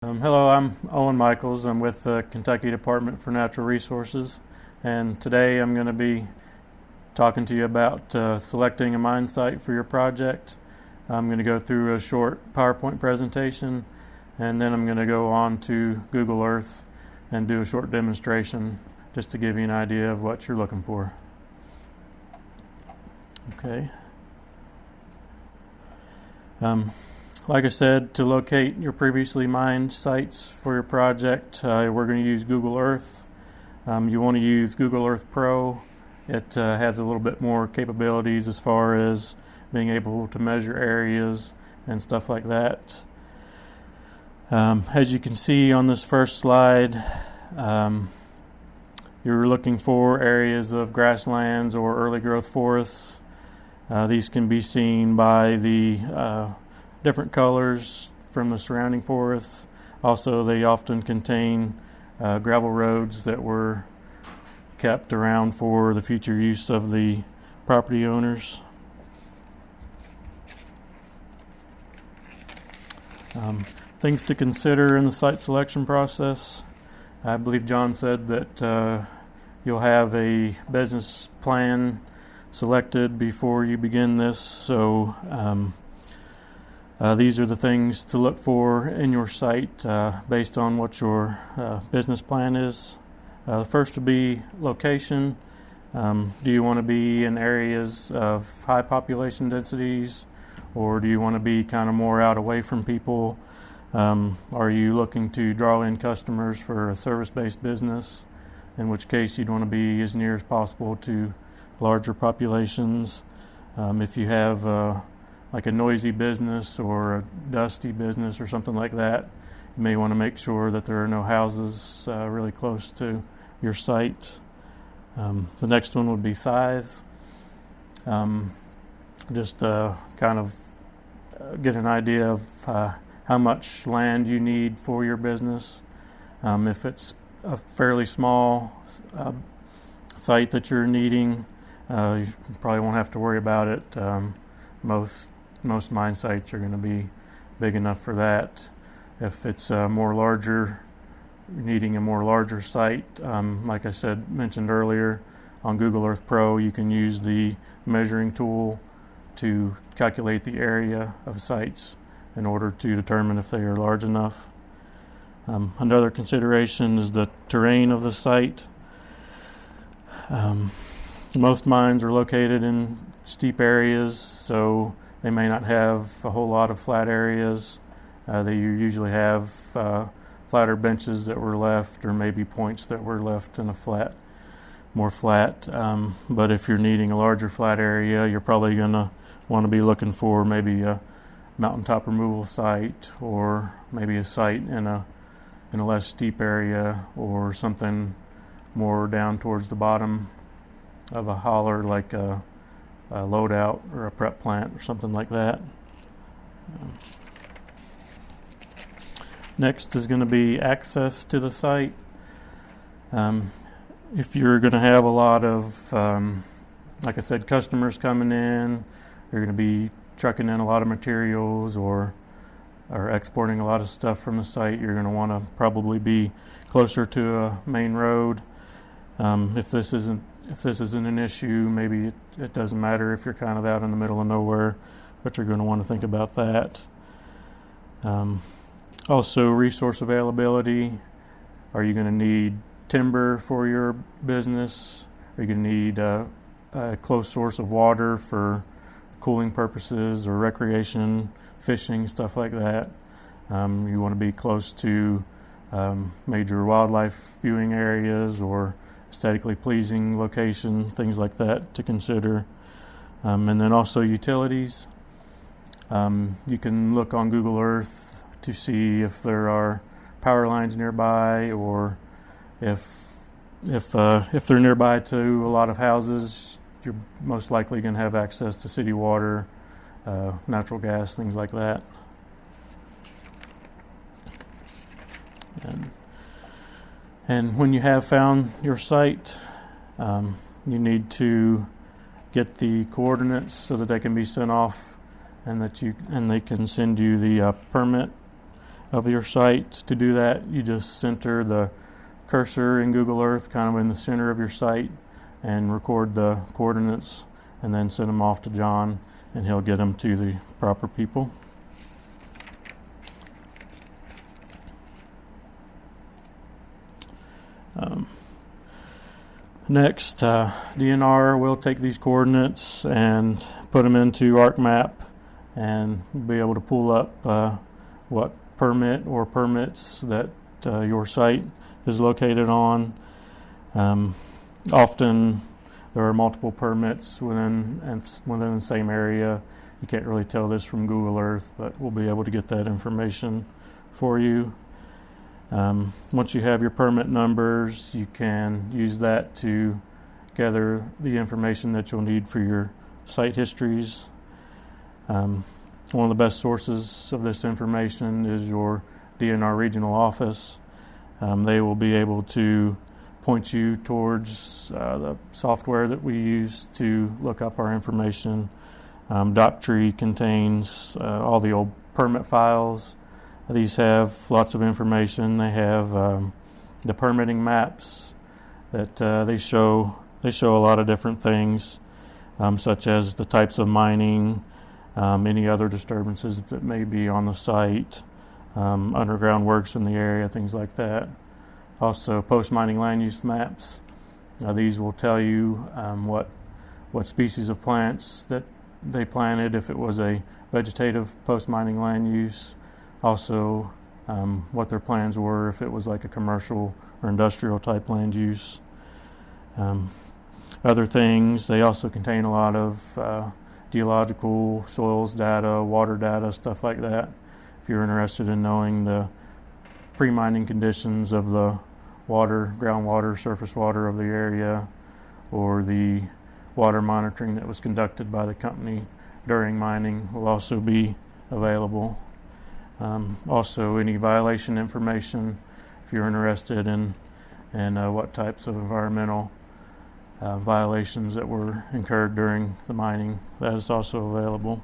Hello, I'm Owen Michaels. I'm with the Kentucky Department for Natural Resources, and today I'm going to be talking to you about selecting a mine site for your project. I'm going to go through a short PowerPoint presentation, and then I'm going to go on to Google Earth and do a short demonstration just to give you an idea of what you're looking for. Okay. Like I said, to locate your previously mined sites for your project, we're going to use Google Earth. You want to use Google Earth Pro. It has a little bit more capabilities as far as being able to measure areas and stuff like that. As you can see on this first slide, you're looking for areas of grasslands or early growth forests. These can be seen by the different colors from the surrounding forests. Also, they often contain gravel roads that were kept around for the future use of the property owners. Things to consider in the site selection process. I believe John said that you'll have a business plan selected before you begin this, so these are the things to look for in your site based on what your business plan is. The first would be location. Do you want to be in areas of high population densities, or do you want to be kind of more out away from people? Are you looking to draw in customers for a service-based business, in which case you'd want to be as near as possible to larger populations? If you have like a noisy business or a dusty business or something like that, you may want to make sure that there are no houses really close to your site. The next one would be size. Just kind of get an idea of how much land you need for your business. If it's a fairly small site that you're needing, you probably won't have to worry about it. Most mine sites are going to be big enough for that. If it's more larger, you're needing a more larger site, like I mentioned earlier, on Google Earth Pro, you can use the measuring tool to calculate the area of sites in order to determine if they are large enough. Another consideration is the terrain of the site. Most mines are located in steep areas, so they may not have a whole lot of flat areas. They usually have flatter benches that were left, or maybe points that were left in more flat. But if you're needing a larger flat area, you're probably going to want to be looking for maybe a mountaintop removal site, or maybe a site in a less steep area, or something more down towards the bottom of a holler, like a loadout or a prep plant or something like that. Next is going to be access to the site. If you're going to have a lot of, like I said, customers coming in, you're going to be trucking in a lot of materials or exporting a lot of stuff from the site, you're going to want to probably be closer to a main road. If this isn't an issue, maybe it doesn't matter if you're kind of out in the middle of nowhere, but you're going to want to think about that. Also, resource availability. Are you going to need timber for your business? Are you going to need a close source of water for cooling purposes or recreation, fishing, stuff like that? You want to be close to major wildlife viewing areas or aesthetically pleasing location, things like that to consider. And then also utilities. You can look on Google Earth to see if there are power lines nearby, or if they're nearby to a lot of houses, you're most likely going to have access to city water, natural gas, things like that. And when you have found your site, you need to get the coordinates so that they can be sent off, and they can send you the permit of your site. To do that, you just center the cursor in Google Earth kind of in the center of your site and record the coordinates, and then send them off to John, and he'll get them to the proper people. Next, DNR will take these coordinates and put them into ArcMap, and be able to pull up what permit or permits that your site is located on. Often there are multiple permits within the same area. You can't really tell this from Google Earth, but we'll be able to get that information for you. Once you have your permit numbers, you can use that to gather the information that you'll need for your site histories. One of the best sources of this information is your DNR regional office. They will be able to point you towards the software that we use to look up our information. Doctree contains all the old permit files. These have lots of information. They have the permitting maps that they show a lot of different things, such as the types of mining, any other disturbances that may be on the site, underground works in the area, things like that. Also, post-mining land use maps. These will tell you what species of plants that they planted if it was a vegetative post-mining land use. Also, what their plans were if it was like a commercial or industrial type land use. Other things, they also contain a lot of geological, soils data, water data, stuff like that. If you're interested in knowing the pre-mining conditions of the water, groundwater, surface water of the area, or the water monitoring that was conducted by the company during mining will also be available. Also, any violation information, if you're interested in what types of environmental violations that were incurred during the mining, that is also available.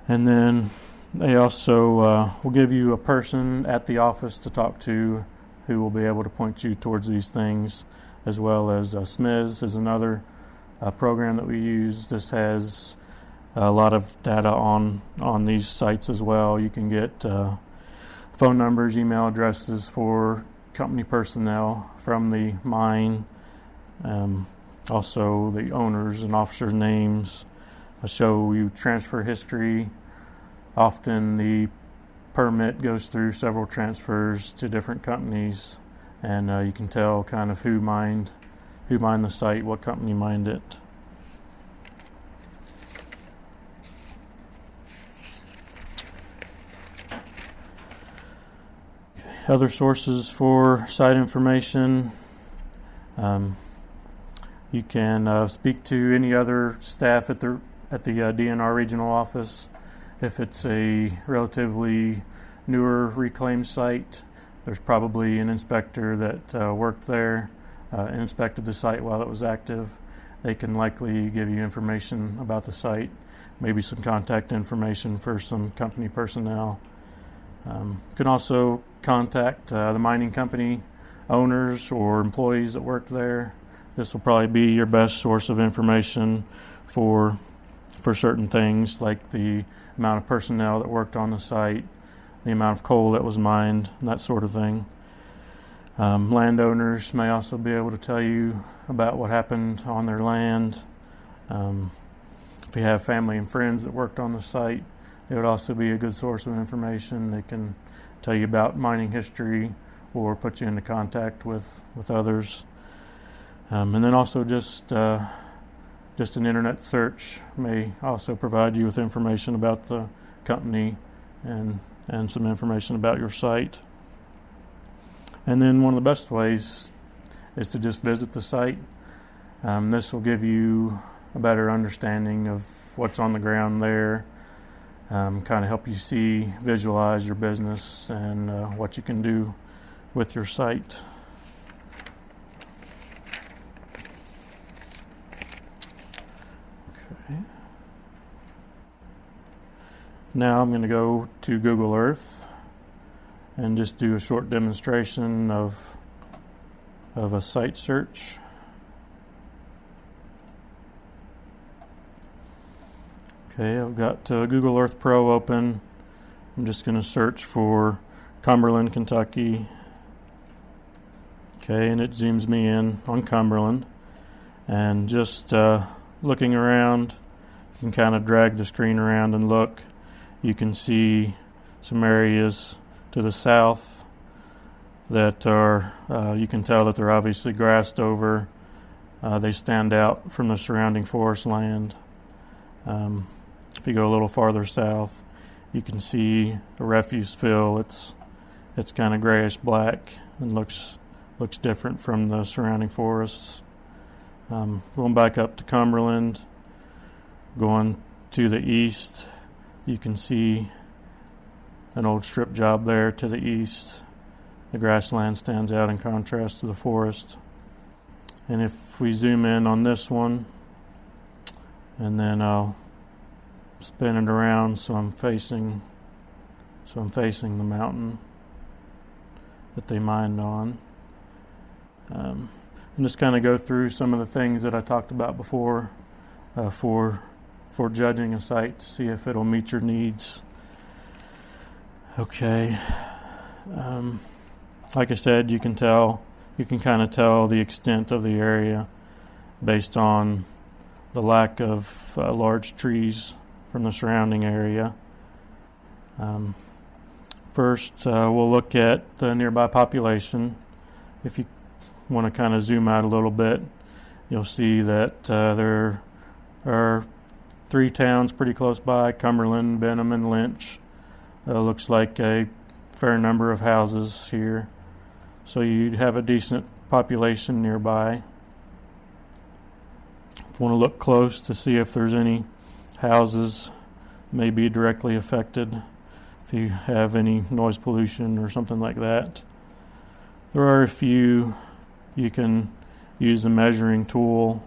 And then they also will give you a person at the office to talk to who will be able to point you towards these things, as well as SMIS is another program that we use. This has a lot of data on these sites as well. You can get phone numbers, email addresses for company personnel from the mine, also the owners and officers' names. I'll show you transfer history. Often the permit goes through several transfers to different companies, and you can tell kind of who mined the site, what company mined it. Other sources for site information. You can speak to any other staff at the DNR regional office. If it's a relatively newer reclaimed site, there's probably an inspector that worked there and inspected the site while it was active. They can likely give you information about the site, maybe some contact information for some company personnel. You can also contact the mining company owners or employees that work there. This will probably be your best source of information for certain things, like the amount of personnel that worked on the site, the amount of coal that was mined, and that sort of thing. Landowners may also be able to tell you about what happened on their land. If you have family and friends that worked on the site, it would also be a good source of information. They can tell you about mining history or put you into contact with others. And then also just an internet search may also provide you with information about the company and some information about your site. And then one of the best ways is to just visit the site. This will give you a better understanding of what's on the ground there, kind of help you visualize your business and what you can do with your site. Okay. Now I'm going to go to Google Earth and just do a short demonstration of a site search. Okay, I've got Google Earth Pro open. I'm just going to search for Cumberland, Kentucky. Okay, and it zooms me in on Cumberland. And just looking around, you can kind of drag the screen around and look. You can see some areas to the south that are, you can tell that they're obviously grassed over. They stand out from the surrounding forest land. If you go a little farther south, you can see a refuse fill. It's kind of grayish black and looks different from the surrounding forests. Going back up to Cumberland, going to the east, you can see an old strip job there to the east. The grassland stands out in contrast to the forest. And if we zoom in on this one, and then I'll spin it around so I'm facing the mountain that they mined on. And just kind of go through some of the things that I talked about before for judging a site to see if it'll meet your needs. Okay. Like I said, you can kind of tell the extent of the area based on the lack of large trees from the surrounding area. First, we'll look at the nearby population. If you want to kind of zoom out a little bit, you'll see that there are 3 towns pretty close by: Cumberland, Benham, and Lynch. Looks like a fair number of houses here, so you'd have a decent population nearby. If you want to look close to see if there's any houses may be directly affected, if you have any noise pollution or something like that. There are a few. You can use the measuring tool,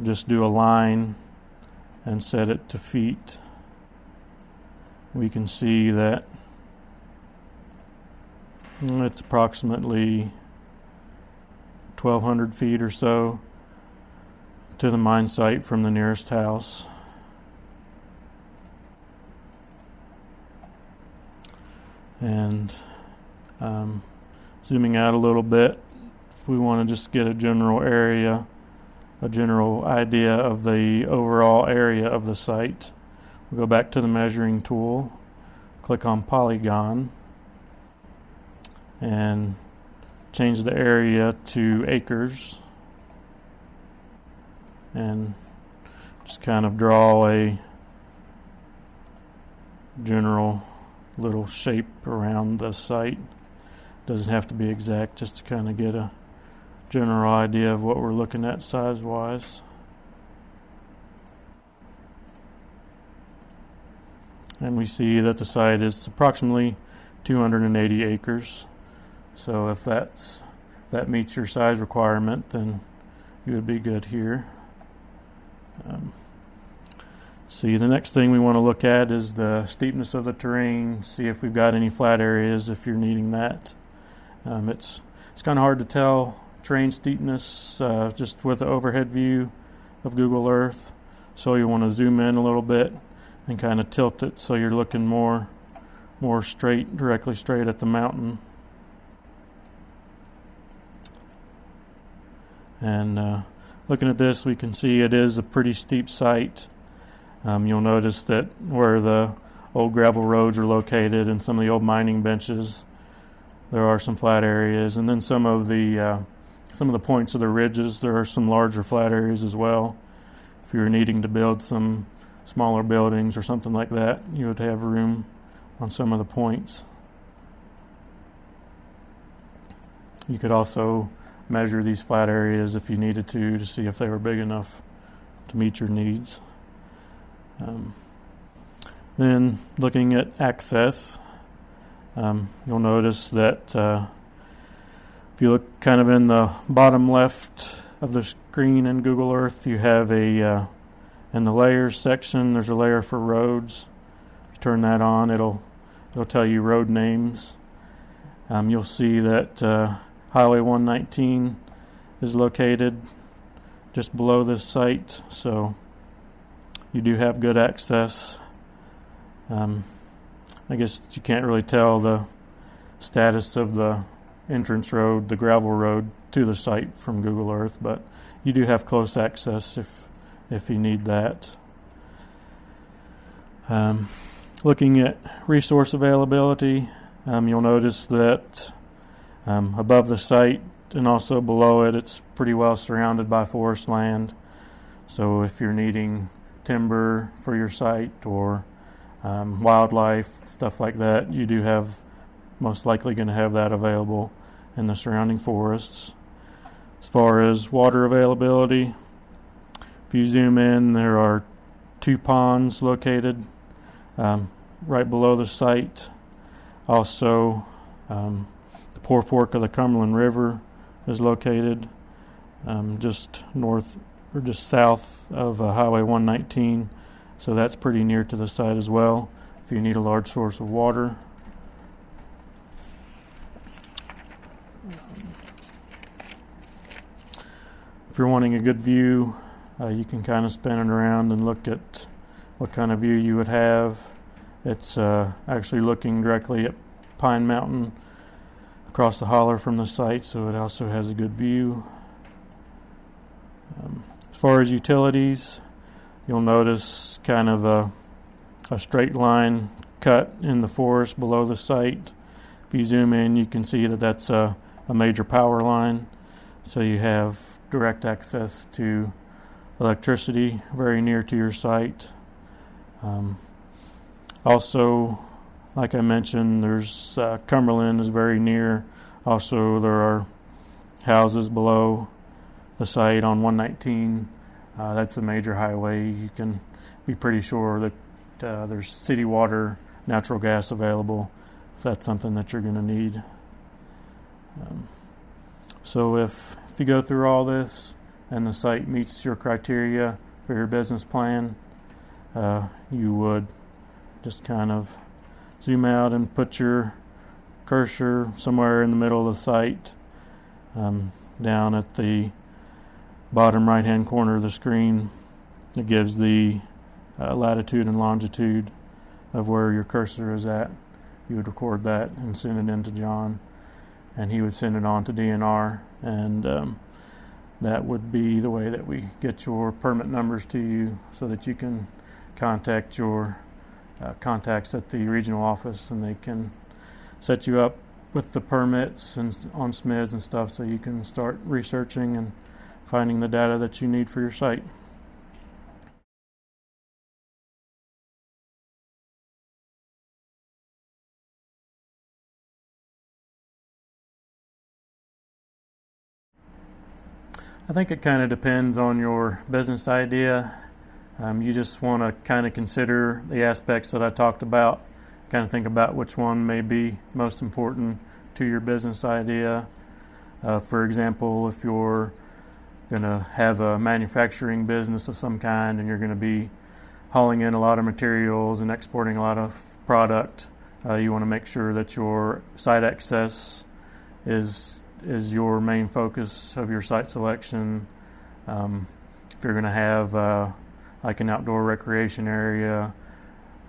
just do a line and set it to feet. We can see that it's approximately 1,200 feet or so to the mine site from the nearest house. And zooming out a little bit, if we want to just get a general area, a general idea of the overall area of the site, we'll go back to the measuring tool, click on polygon, and change the area to acres, and just kind of draw a general little shape around the site. Doesn't have to be exact, just to kind of get a general idea of what we're looking at size-wise. And we see that the site is approximately 280 acres. So if that meets your size requirement, then you would be good here. See, the next thing we want to look at is the steepness of the terrain, see if we've got any flat areas if you're needing that. It's kind of hard to tell terrain steepness just with the overhead view of Google Earth, so you want to zoom in a little bit and kind of tilt it so you're looking more straight, directly straight at the mountain. And looking at this, we can see it is a pretty steep site. You'll notice that where the old gravel roads are located and some of the old mining benches, there are some flat areas, and then some of the points of the ridges, there are some larger flat areas as well. If you were needing to build some smaller buildings or something like that, you would have room on some of the points. You could also measure these flat areas if you needed to see if they were big enough to meet your needs. Then looking at access, you'll notice that if you look kind of in the bottom left of the screen in Google Earth, you have in the layers section, there's a layer for roads. turn that on, it'll tell you road names. You'll see that Highway 119 is located just below this site, so you do have good access. I guess you can't really tell the status of the entrance road, the gravel road, to the site from Google Earth, but you do have close access if you need that. Looking at resource availability, you'll notice that above the site and also below it, it's pretty well surrounded by forest land. So if you're needing timber for your site or wildlife, stuff like that, you do have most likely going to have that available in the surrounding forests. As far as water availability, if you zoom in, there are 2 ponds located right below the site. Also, the Poor Fork of the Cumberland River is located just north or just south of Highway 119, so that's pretty near to the site as well if you need a large source of water. If you're wanting a good view, you can kind of spin it around and look at what kind of view you would have. It's actually looking directly at Pine Mountain across the holler from the site, so it also has a good view. As far as utilities, you'll notice kind of a straight line cut in the forest below the site. If you zoom in, you can see that that's a major power line, so you have direct access to electricity very near to your site. Also, like I mentioned, there's Cumberland is very near. Also, there are houses below the site on 119. That's a major highway. You can be pretty sure that there's city water, natural gas available if that's something that you're going to need. So if you go through all this and the site meets your criteria for your business plan, you would just kind of zoom out and put your cursor somewhere in the middle of the site, down at the bottom right hand corner of the screen. It gives the latitude and longitude of where your cursor is at. You would record that and send it in to John, and he would send it on to DNR, and that would be the way that we get your permit numbers to you so that you can contact your contacts at the regional office, and they can set you up with the permits and on SMIDs and stuff, so you can start researching and finding the data that you need for your site. I think it kind of depends on your business idea. You just want to kind of consider the aspects that I talked about, kind of think about which one may be most important to your business idea. For example, if you're going to have a manufacturing business of some kind and you're going to be hauling in a lot of materials and exporting a lot of product, you want to make sure that your site access is your main focus of your site selection. If you're going to have like an outdoor recreation area,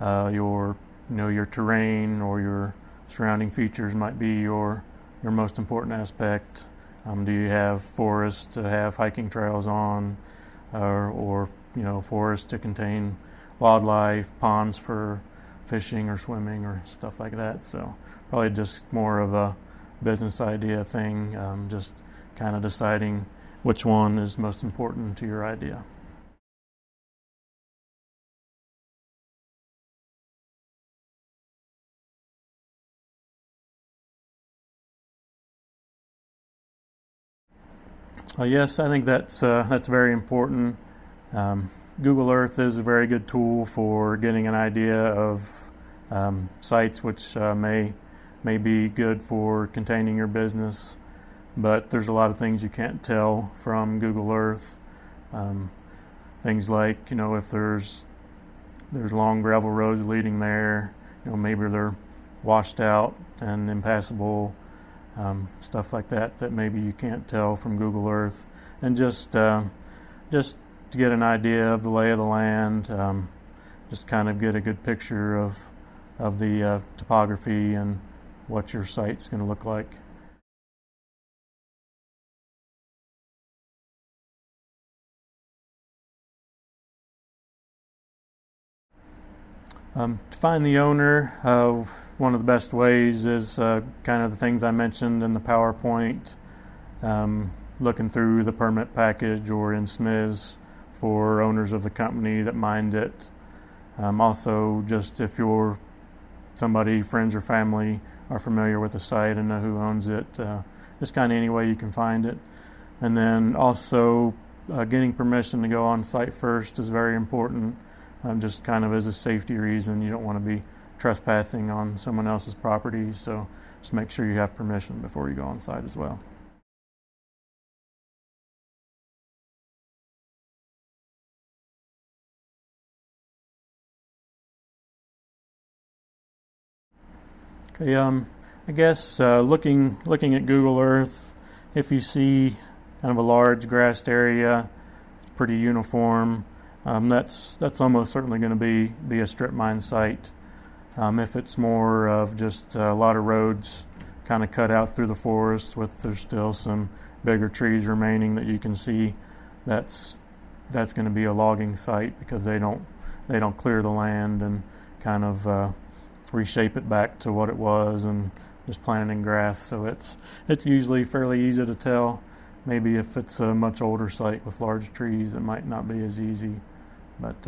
your terrain or your surrounding features might be your most important aspect. Do you have forests to have hiking trails on, or forests to contain wildlife, ponds for fishing or swimming or stuff like that? So probably just more of a business idea thing, just kind of deciding which one is most important to your idea. Yes, I think that's very important. Google Earth is a very good tool for getting an idea of sites which may be good for containing your business, but there's a lot of things you can't tell from Google Earth. Things like, if there's there's long gravel roads leading there. Maybe they're washed out and impassable, stuff like that maybe you can't tell from Google Earth. And just to get an idea of the lay of the land, just kind of get a good picture of the topography and what your site's going to look like. To find the owner, one of the best ways is kind of the things I mentioned in the PowerPoint, looking through the permit package or in SMIS for owners of the company that mined it. Also, just if you're somebody, friends or family, are familiar with the site and know who owns it, just kind of any way you can find it. And then also getting permission to go on site first is very important. Just kind of as a safety reason. You don't want to be trespassing on someone else's property, so just make sure you have permission before you go on site as well. Okay, I guess looking at Google Earth, if you see kind of a large grassed area, it's pretty uniform. That's almost certainly going to be a strip mine site. If it's more of just a lot of roads kind of cut out through the forest with there's still some bigger trees remaining that you can see, that's going to be a logging site because they don't clear the land and kind of reshape it back to what it was and just plant it in grass. So it's usually fairly easy to tell. Maybe if it's a much older site with large trees, it might not be as easy. But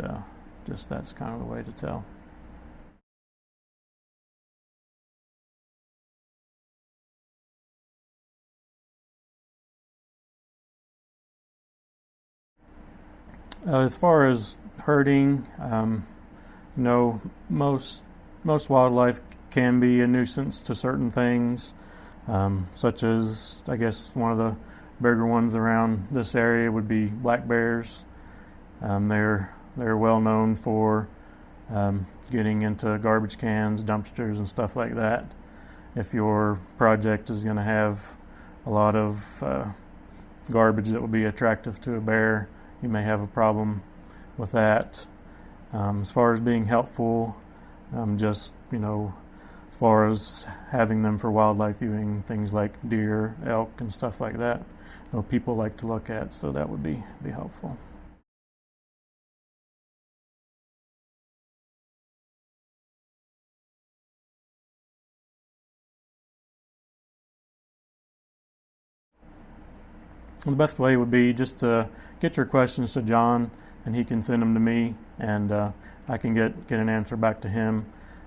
just that's kind of the way to tell. As far as herding, most wildlife can be a nuisance to certain things, such as, I guess, one of the bigger ones around this area would be black bears. They're well known for getting into garbage cans, dumpsters, and stuff like that. If your project is going to have a lot of garbage that will be attractive to a bear, you may have a problem with that. As far as being helpful, as far as having them for wildlife viewing, things like deer, elk, and stuff like that, people like to look at, so that would be helpful. The best way would be just to get your questions to John, and he can send them to me, and I can get an answer back to him,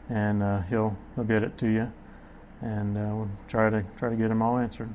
and he'll get it to you, and we'll try to get them all answered.